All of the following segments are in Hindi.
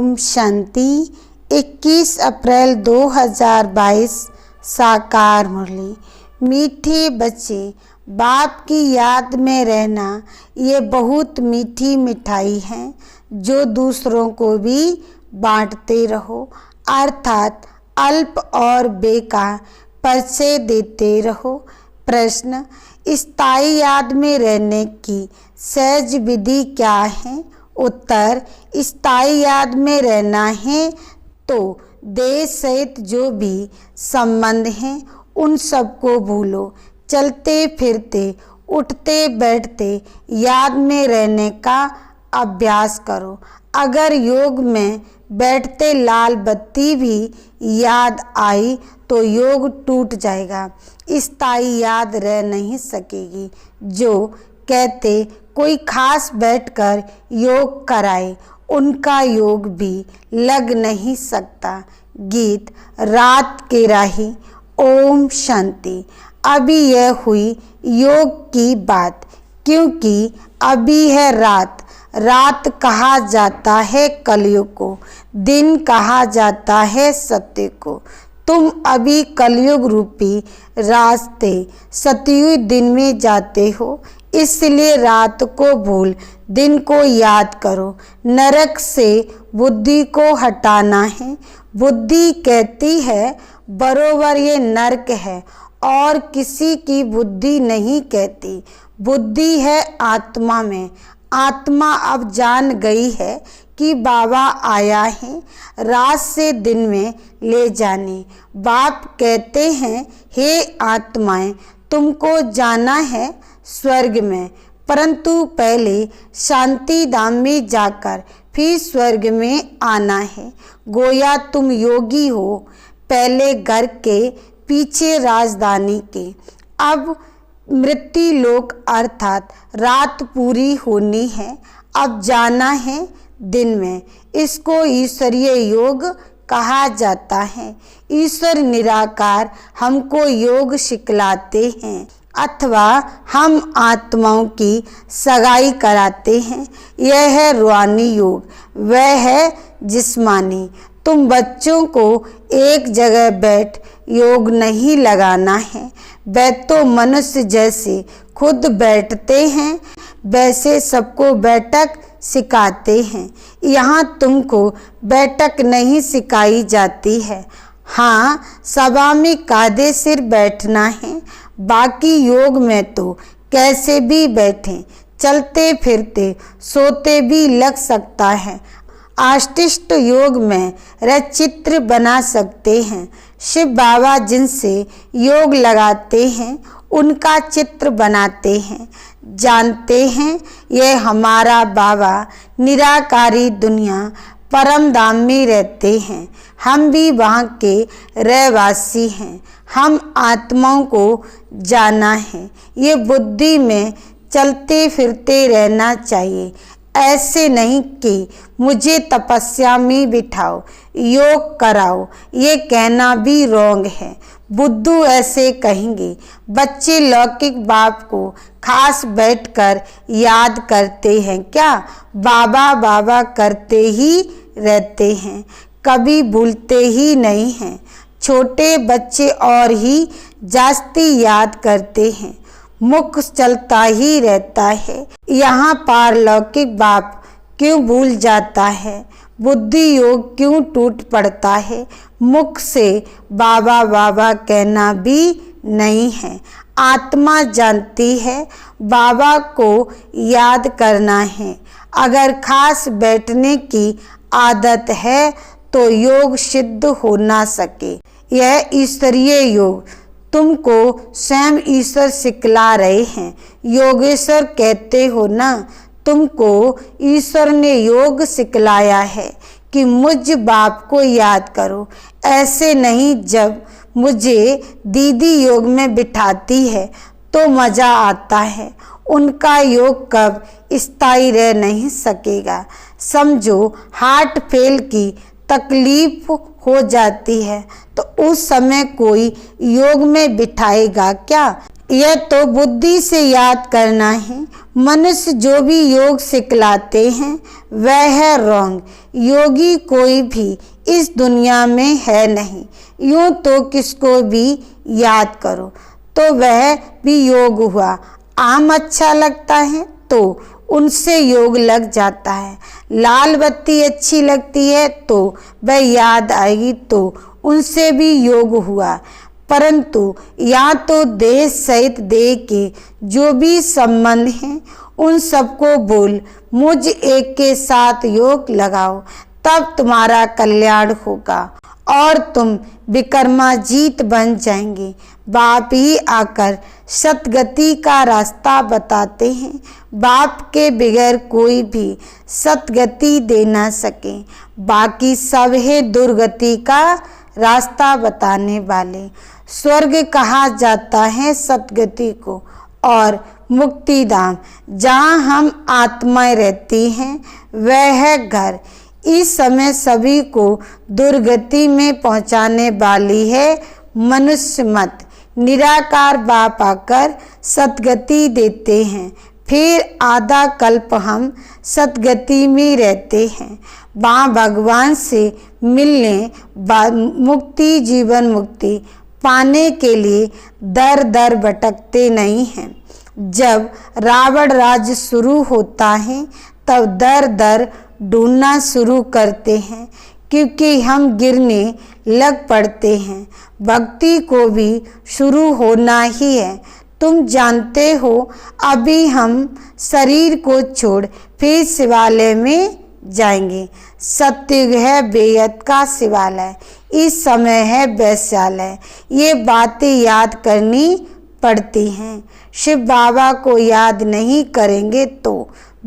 ओम शांति। 21 अप्रैल 2022 साकार मुरली। मीठे बच्चे, बाप की याद में रहना ये बहुत मीठी मिठाई है जो दूसरों को भी बांटते रहो, अर्थात अल्प और बेकार परिचय देते रहो। प्रश्न, स्थायी याद में रहने की सहज विधि क्या है? उत्तर, स्थायी याद में रहना है तो देह सहित जो भी संबंध हैं उन सबको भूलो। चलते फिरते, उठते बैठते याद में रहने का अभ्यास करो। अगर योग में बैठते लाल बत्ती भी याद आई तो योग टूट जाएगा, स्थायी याद रह नहीं सकेगी। जो कहते कोई खास बैठकर योग कराए, उनका योग भी लग नहीं सकता। गीत रात के राही। ओम शांति। अभी यह हुई योग की बात, क्योंकि अभी है रात। रात कहा जाता है कलयुग को, दिन कहा जाता है सत्य को। तुम अभी कलयुग रूपी रास्ते सतयुग दिन में जाते हो, इसलिए रात को भूल दिन को याद करो। नरक से बुद्धि को हटाना है। बुद्धि कहती है बरोबर ये नरक है, और किसी की बुद्धि नहीं कहती। बुद्धि है आत्मा में। आत्मा अब जान गई है कि बाबा आया है रात से दिन में ले जाने। बाप कहते हैं, हे आत्माएं, तुमको जाना है स्वर्ग में, परंतु पहले शांति धाम में जाकर फिर स्वर्ग में आना है। गोया तुम योगी हो, पहले घर के पीछे राजधानी के। अब मृत्यु लोक अर्थात रात पूरी होनी है, अब जाना है दिन में। इसको ईश्वरीय योग कहा जाता है। ईश्वर निराकार हमको योग सिखलाते हैं, अथवा हम आत्माओं की सगाई कराते हैं। यह है रूहानी योग, वह है जिस्मानी। तुम बच्चों को एक जगह बैठ योग नहीं लगाना है। वे तो मनुष्य जैसे खुद बैठते हैं, वैसे सबको बैठक सिखाते हैं। यहाँ तुमको बैठक नहीं सिखाई जाती है। हाँ, सभा में कायदे सिर बैठना है, बाकी योग में तो कैसे भी बैठें, चलते फिरते सोते भी लग सकता है। आष्टिष्ट योग में चित्र बना सकते हैं। शिव बाबा जिनसे योग लगाते हैं उनका चित्र बनाते हैं। जानते हैं यह हमारा बाबा निराकारी दुनिया परम धाम में रहते हैं। हम भी वहाँ के रहवासी हैं। हम आत्माओं को जाना है। ये बुद्धि में चलते फिरते रहना चाहिए। ऐसे नहीं कि मुझे तपस्या में बिठाओ, योग कराओ, ये कहना भी रोंग है। बुद्धू ऐसे कहेंगे। बच्चे लौकिक बाप को खास बैठकर याद करते हैं क्या? बाबा बाबा करते ही रहते हैं, कभी भूलते ही नहीं हैं। छोटे बच्चे और ही जास्ती याद करते हैं, मुख चलता ही रहता है। यहाँ पारलौकिक बाप क्यों भूल जाता है? बुद्धि योग क्यों टूट पड़ता है? मुख से बाबा बाबा कहना भी नहीं है। आत्मा जानती है बाबा को याद करना है। अगर खास बैठने की आदत है तो योग सिद्ध हो ना सके। यह ईश्वरीय योग तुमको स्वयं ईश्वर सिखला रहे हैं। योगेश्वर कहते हो ना, तुमको ईश्वर ने योग सिखलाया है कि मुझ बाप को याद करो। ऐसे नहीं, जब मुझे दीदी योग में बिठाती है तो मज़ा आता है। उनका योग कब स्थायी रह नहीं सकेगा। समझो हार्ट फेल की तकलीफ हो जाती है तो उस समय कोई योग में बिठाएगा क्या? यह तो बुद्धि से याद करना है। मनुष्य जो भी योग सिखलाते हैं वह है रॉन्ग। योगी कोई भी इस दुनिया में है नहीं। यूं तो किसको भी याद करो तो वह भी योग हुआ। आम अच्छा लगता है तो उनसे योग लग जाता है। लाल बत्ती अच्छी लगती है तो वह याद आएगी तो उनसे भी योग हुआ। परंतु या तो देह सहित देह के जो भी संबंध हैं उन सबको बोल मुझ एक के साथ योग लगाओ, तब तुम्हारा कल्याण होगा और तुम विक्रमाजीत बन जाएंगे। बाप ही आकर सतगति का रास्ता बताते हैं। बाप के बगैर कोई भी सतगति दे ना सके। बाकी सब है दुर्गति का रास्ता बताने वाले। स्वर्ग कहा जाता है सतगति को और मुक्ति धाम जहाँ हम आत्माएं रहती हैं वह है घर। इस समय सभी को दुर्गति में पहुंचाने वाली है मनुष्य मत। निराकार बाप आकर सतगति देते हैं। फिर आधा कल्प हम सतगति में रहते हैं। वहाँ भगवान से मिलने मुक्ति जीवन मुक्ति पाने के लिए दर दर भटकते नहीं हैं। जब रावण राज्य शुरू होता है तब दर दर ढूंढना शुरू करते हैं क्योंकि हम गिरने लग पड़ते हैं। भक्ति को भी शुरू होना ही है। तुम जानते हो अभी हम शरीर को छोड़ फिर शिवालय में जाएंगे। सत्युग है बेयत का शिवालय, इस समय है वैश्यालय। ये बातें याद करनी पड़ती हैं। शिव बाबा को याद नहीं करेंगे तो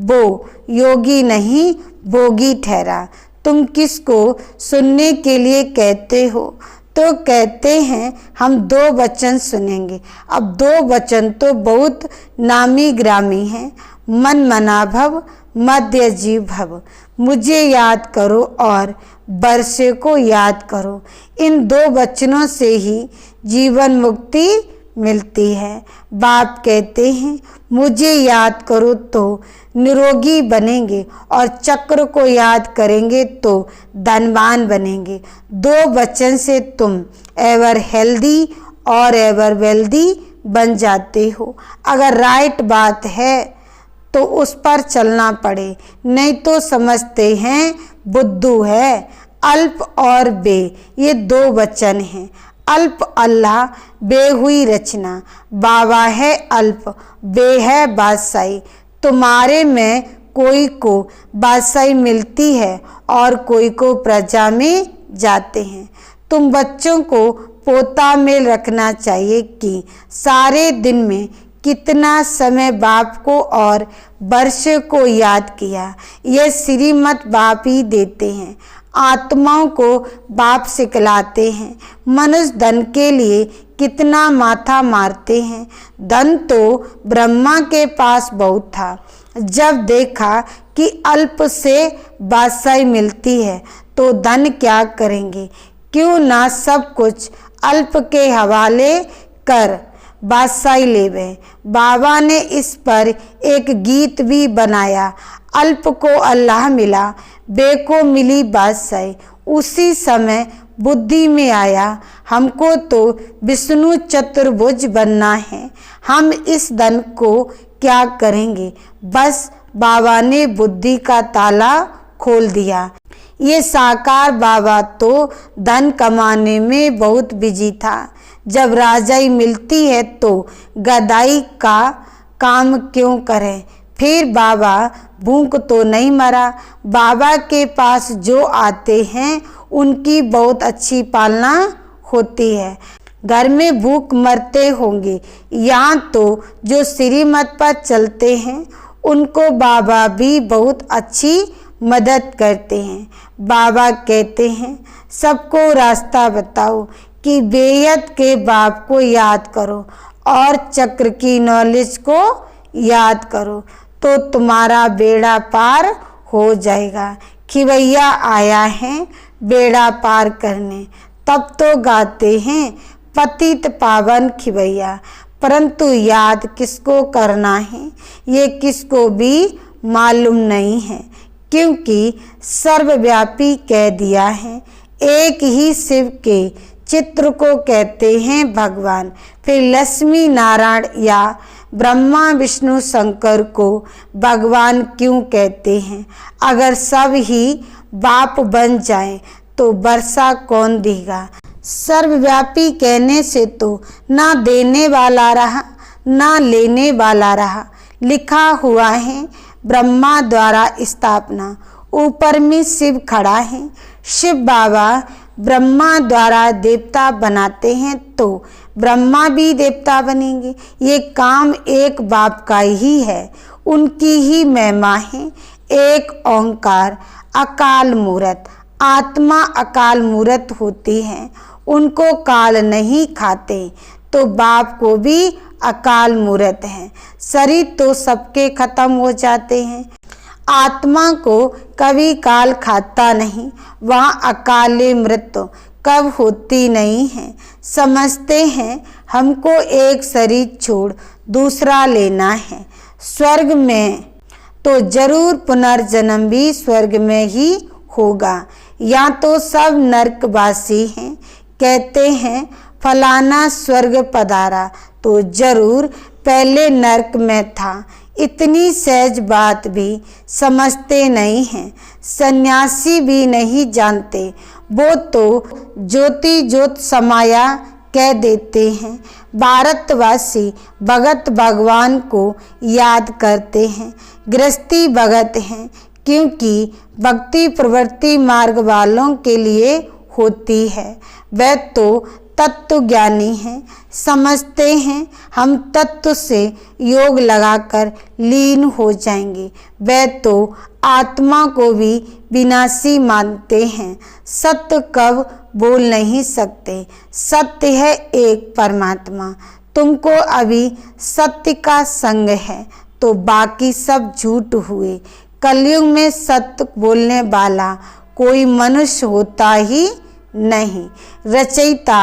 वो योगी नहीं भोगी ठहरा। तुम किसको सुनने के लिए कहते हो तो कहते हैं हम 2 वचन सुनेंगे। अब 2 वचन तो बहुत नामी ग्रामी हैं। मन मना भव मध्य जीव भव। मुझे याद करो और वर्षे को याद करो। इन 2 वचनों से ही जीवन मुक्ति मिलती है। बाप कहते हैं मुझे याद करो तो निरोगी बनेंगे और चक्र को याद करेंगे तो धनवान बनेंगे। 2 वचन से तुम एवर हेल्दी और एवर वेल्दी बन जाते हो। अगर राइट बात है तो उस पर चलना पड़े, नहीं तो समझते हैं बुद्धू है। अल्प और बे ये 2 वचन हैं। अल्प अल्लाह, बे हुई रचना। बाबा है अल्प, बे है बादशाही। तुम्हारे में कोई को बादशाही मिलती है और कोई को प्रजा में जाते हैं। तुम बच्चों को पोता में रखना चाहिए कि सारे दिन में कितना समय बाप को और वर्ष को याद किया। यह श्रीमत बाप ही देते हैं। आत्माओं को बाप सिखलाते हैं। मनुष्य धन के लिए कितना माथा मारते हैं। धन तो ब्रह्मा के पास बहुत था। जब देखा कि अल्प से बादशाही मिलती है तो धन क्या करेंगे। क्यों ना सब कुछ अल्प के हवाले कर बादशाही लेवे। बाबा ने इस पर एक गीत भी बनाया। अल्प को अल्लाह मिला, बे को मिली बादशाही। उसी समय बुद्धि में आया हमको तो विष्णु चतुर्भुज बनना है। हम इस धन को क्या करेंगे। बस बाबा ने बुद्धि का ताला खोल दिया। ये साकार बाबा तो धन कमाने में बहुत बिजी था। जब राजाई मिलती है तो गदाई का काम क्यों करें। फिर बाबा भूख तो नहीं मरा। बाबा के पास जो आते हैं उनकी बहुत अच्छी पालना होती है। घर में भूख मरते होंगे। यहाँ तो जो श्रीमत पर चलते हैं उनको बाबा भी बहुत अच्छी मदद करते हैं। बाबा कहते हैं सबको रास्ता बताओ कि बेयत के बाप को याद करो और चक्र की नॉलेज को याद करो तो तुम्हारा बेड़ा पार हो जाएगा। खिवैया आया है बेड़ा पार करने, तब तो गाते हैं पतित पावन खिवैया। परंतु याद किसको करना है ये किसको भी मालूम नहीं है, क्योंकि सर्वव्यापी कह दिया है। एक ही शिव के चित्र को कहते हैं भगवान, फिर लक्ष्मी नारायण या ब्रह्मा विष्णु शंकर को भगवान क्यों कहते हैं? अगर सब ही बाप बन जाए तो वर्षा कौन देगा? सर्वव्यापी कहने से तो ना देने वाला रहा ना लेने वाला रहा। लिखा हुआ है ब्रह्मा द्वारा स्थापना, ऊपर में शिव खड़ा है। शिव बाबा ब्रह्मा द्वारा देवता बनाते हैं तो ब्रह्मा भी देवता बनेंगे। ये काम एक बाप का ही है, उनकी ही महिमा है। एक ओंकार अकाल मूरत, आत्मा अकाल मूरत होती है, उनको काल नहीं खाते, तो बाप को भी अकाल मूरत है। शरीर तो सबके खत्म हो जाते हैं, आत्मा को कभी काल खाता नहीं, वहाँ अकाले मृत्यु कब होती नहीं है। समझते हैं हमको एक शरीर छोड़ दूसरा लेना है। स्वर्ग में तो जरूर पुनर्जन्म भी स्वर्ग में ही होगा। या तो सब नरकवासी हैं, कहते हैं फलाना स्वर्ग पधारा तो जरूर पहले नरक में था। इतनी सहज बात भी समझते नहीं हैं, सन्यासी भी नहीं जानते। वो तो ज्योति ज्योत समाया कह देते हैं। भारतवासी भगत भगवान को याद करते हैं, गृहस्थी भगत हैं, क्योंकि भक्ति प्रवृत्ति मार्ग वालों के लिए होती है। वह तो तत्व ज्ञानी हैं, समझते हैं हम तत्व से योग लगाकर लीन हो जाएंगे। वह तो आत्मा को भी विनाशी मानते हैं। सत्य कब बोल नहीं सकते, सत्य है एक परमात्मा। तुमको अभी सत्य का संग है तो बाकी सब झूठ हुए। कलयुग में सत्य बोलने वाला कोई मनुष्य होता ही नहीं। रचयिता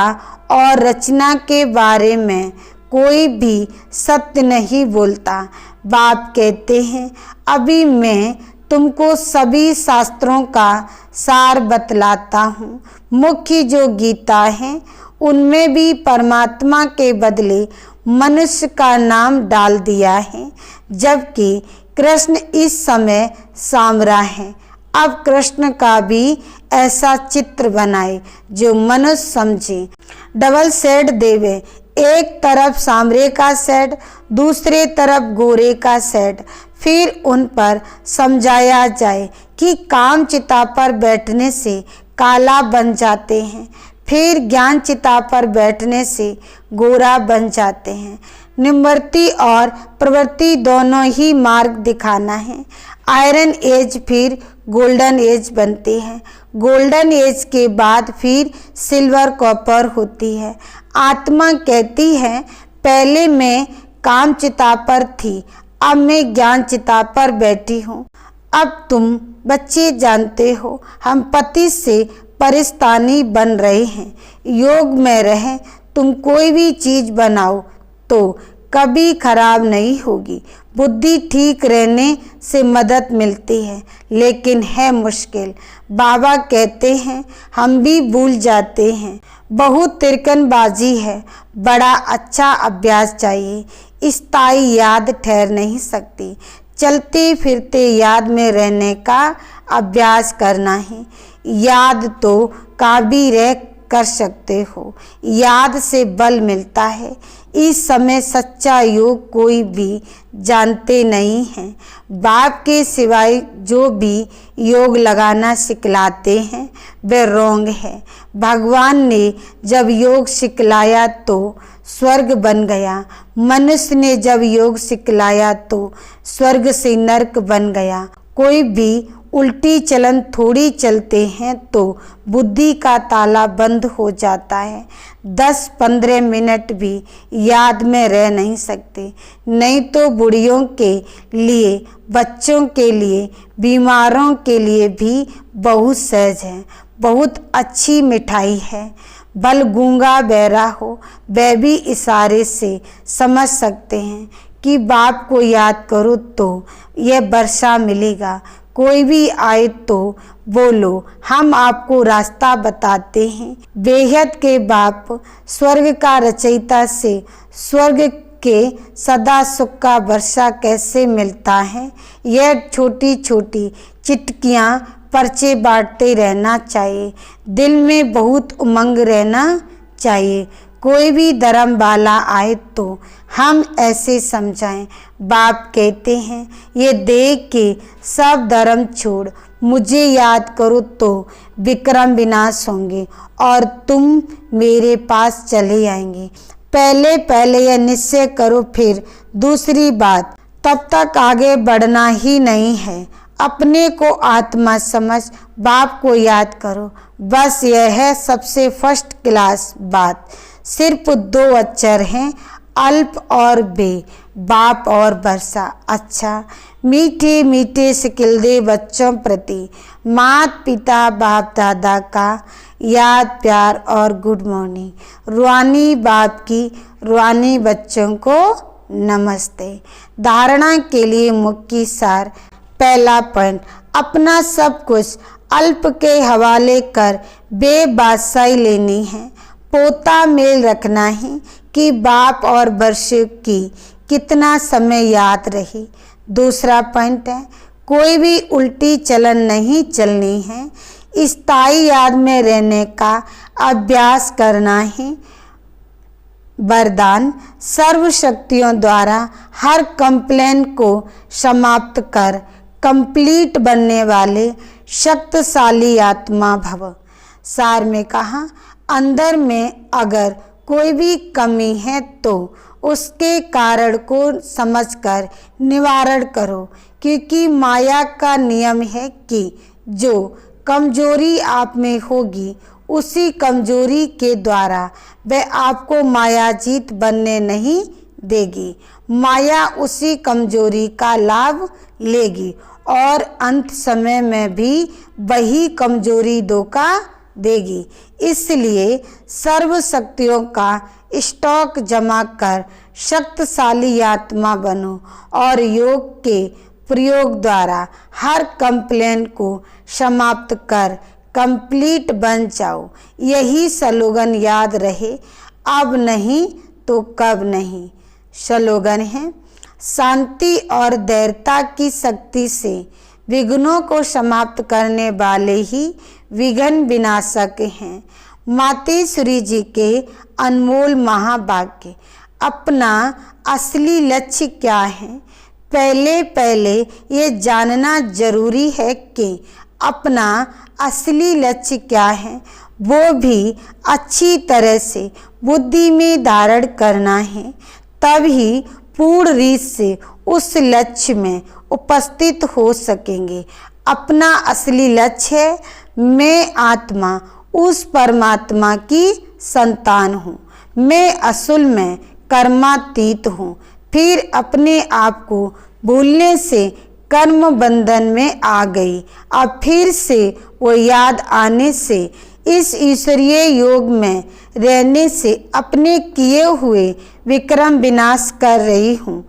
और रचना के बारे में कोई भी सत्य नहीं बोलता। बाप कहते हैं अभी मैं तुमको सभी शास्त्रों का सार बतलाता हूँ। मुख्य जो गीता है उनमें भी परमात्मा के बदले मनुष्य का नाम डाल दिया है, जबकि कृष्ण इस समय सामरा है। अब कृष्ण का भी ऐसा चित्र बनाए जो मनुष्य समझे। डबल सेट देवे, एक तरफ सांवरे का सेट, दूसरे तरफ गोरे का सेट। फिर उन पर समझाया जाए कि काम चिता पर बैठने से काला बन जाते हैं, फिर ज्ञान चिता पर बैठने से गोरा बन जाते हैं। निवृत्ति और प्रवृत्ति दोनों ही मार्ग दिखाना है। आयरन एज फिर गोल्डन एज बनती है, गोल्डन एज के बाद फिर सिल्वर कॉपर होती है। आत्मा कहती है पहले मैं काम चिता पर थी, अब मैं ज्ञान चिता पर बैठी हूँ। अब तुम बच्चे जानते हो हम पति से परिस्तानी बन रहे हैं। योग में रहें, तुम कोई भी चीज बनाओ तो कभी खराब नहीं होगी। बुद्धि ठीक रहने से मदद मिलती है, लेकिन है मुश्किल। बाबा कहते हैं हम भी भूल जाते हैं। बहुत तिरकनबाजी है, बड़ा अच्छा अभ्यास चाहिए। स्थायी याद ठहर नहीं सकती, चलते फिरते याद में रहने का अभ्यास करना है। याद तो काबी रह कर सकते हो, याद से बल मिलता है। इस समय सच्चा योग कोई भी जानते नहीं हैं। बाप के सिवाय जो भी योग लगाना सिखलाते हैं वे रोंग है। भगवान ने जब योग सिखलाया तो स्वर्ग बन गया, मनुष्य ने जब योग सिखलाया तो स्वर्ग से नरक बन गया। कोई भी उल्टी चलन थोड़ी चलते हैं तो बुद्धि का ताला बंद हो जाता है। 10-15 मिनट भी याद में रह नहीं सकते। नहीं तो बुढ़ियों के लिए, बच्चों के लिए, बीमारों के लिए भी बहुत सहज है, बहुत अच्छी मिठाई है। भल गूंगा बहरा हो वह भी इशारे से समझ सकते हैं कि बाप को याद करो तो यह वर्षा मिलेगा। कोई भी आए तो बोलो हम आपको रास्ता बताते हैं। बेहद के बाप स्वर्ग का रचयिता से स्वर्ग के सदा सुख का वर्षा कैसे मिलता है। यह छोटी छोटी चिटकियाँ पर्चे बांटते रहना चाहिए। दिल में बहुत उमंग रहना चाहिए। कोई भी धर्म वाला आए तो हम ऐसे समझाएं। बाप कहते हैं ये देख के सब धर्म छोड़ मुझे याद करो तो विक्रम विनाश होंगे और तुम मेरे पास चले आएंगे। पहले पहले यह निश्चय करो, फिर दूसरी बात, तब तक आगे बढ़ना ही नहीं है। अपने को आत्मा समझ बाप को याद करो, बस यह है सबसे फर्स्ट क्लास बात। सिर्फ 2 अक्षर हैं, अल्प और बे, बाप और वर्षा। अच्छा, मीठे मीठे सिकिलदे बच्चों प्रति माता पिता बाप दादा का याद प्यार और गुड मॉर्निंग। रूहानी बाप की रूहानी बच्चों को नमस्ते। धारणा के लिए मुख्य सार। पहला पॉइंट, अपना सब कुछ अल्प के हवाले कर बेबादशाही लेनी है। पोता मेल रखना है कि बाप और वर्ष की कितना समय याद रही। दूसरा पॉइंट है, कोई भी उल्टी चलन नहीं चलनी है। स्थायी याद में रहने का अभ्यास करना है। वरदान, सर्व शक्तियों द्वारा हर कंप्लेन को समाप्त कर कंप्लीट बनने वाले शक्तिशाली आत्मा भव। सार में कहा, अंदर में अगर कोई भी कमी है तो उसके कारण को समझकर निवारण करो, क्योंकि माया का नियम है कि जो कमजोरी आप में होगी उसी कमजोरी के द्वारा वह आपको मायाजीत बनने नहीं देगी। माया उसी कमजोरी का लाभ लेगी और अंत समय में भी वही कमजोरी धोखा देगी। इसलिए सर्व शक्तियों का स्टॉक जमा कर शक्तिशाली आत्मा बनो और योग के प्रयोग द्वारा हर कंप्लेन को समाप्त कर कंप्लीट बन जाओ। यही स्लोगन याद रहे, अब नहीं तो कब नहीं। स्लोगन है, शांति और धैर्यता की शक्ति से विघ्नों को समाप्त करने वाले ही विघ्न विनाशक हैं। मातेश्वरी जी के अनमोल महाभाग्य। अपना असली लक्ष्य क्या है? पहले पहले ये जानना जरूरी है कि अपना असली लक्ष्य क्या है, वो भी अच्छी तरह से बुद्धि में धारण करना है। तभी पूर्ण रीत से उस लक्ष्य में उपस्थित हो सकेंगे। अपना असली लक्ष्य है, मैं आत्मा उस परमात्मा की संतान हूँ, मैं असल में कर्मातीत हूँ। फिर अपने आप को भूलने से कर्म बंधन में आ गई। अब फिर से वो याद आने से, इस ईश्वरीय योग में रहने से अपने किए हुए विक्रम विनाश कर रही हूँ।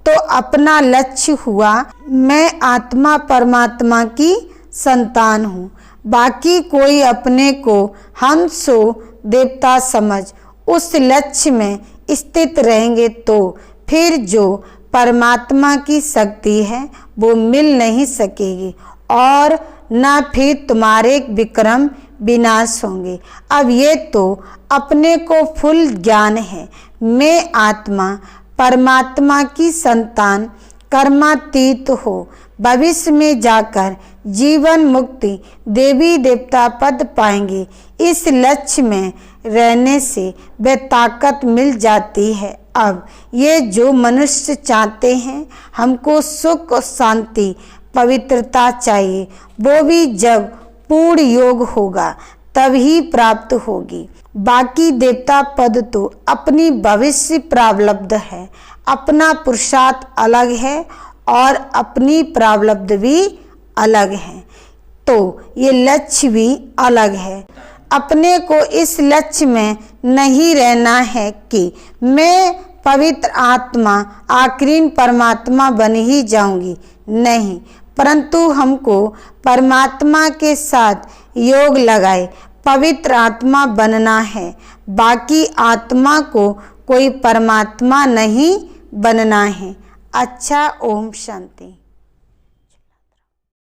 तो अपना लक्ष्य हुआ, मैं आत्मा परमात्मा की संतान हूँ। बाकी कोई अपने को हम सो देवता समझ उस लक्ष्य में स्थित रहेंगे तो फिर जो परमात्मा की शक्ति है वो मिल नहीं सकेगी और न फिर तुम्हारे विक्रम विनाश होंगे। अब ये तो अपने को फुल ज्ञान है, मैं आत्मा परमात्मा की संतान कर्मातीत हो। भविष्य में जाकर जीवन मुक्ति देवी देवता पद पाएंगे। इस लक्ष्य में रहने से वह ताकत मिल जाती है। अब ये जो मनुष्य चाहते हैं, हमको सुख और शांति पवित्रता चाहिए, वो भी जब पूर्ण योग होगा तभी प्राप्त होगी। बाकी देवता पद तो अपनी भविष्य प्रारब्ध है, अपना पुरुषार्थ अलग है और अपनी प्रारब्ध भी अलग है, तो ये लक्ष्य भी अलग है। अपने को इस लक्ष्य में नहीं रहना है कि मैं पवित्र आत्मा आखिरी परमात्मा बन ही जाऊंगी, नहीं, परंतु हमको परमात्मा के साथ योग लगाए पवित्र आत्मा बनना है। बाकी आत्मा को कोई परमात्मा नहीं बनना है। अच्छा, ओम शांति।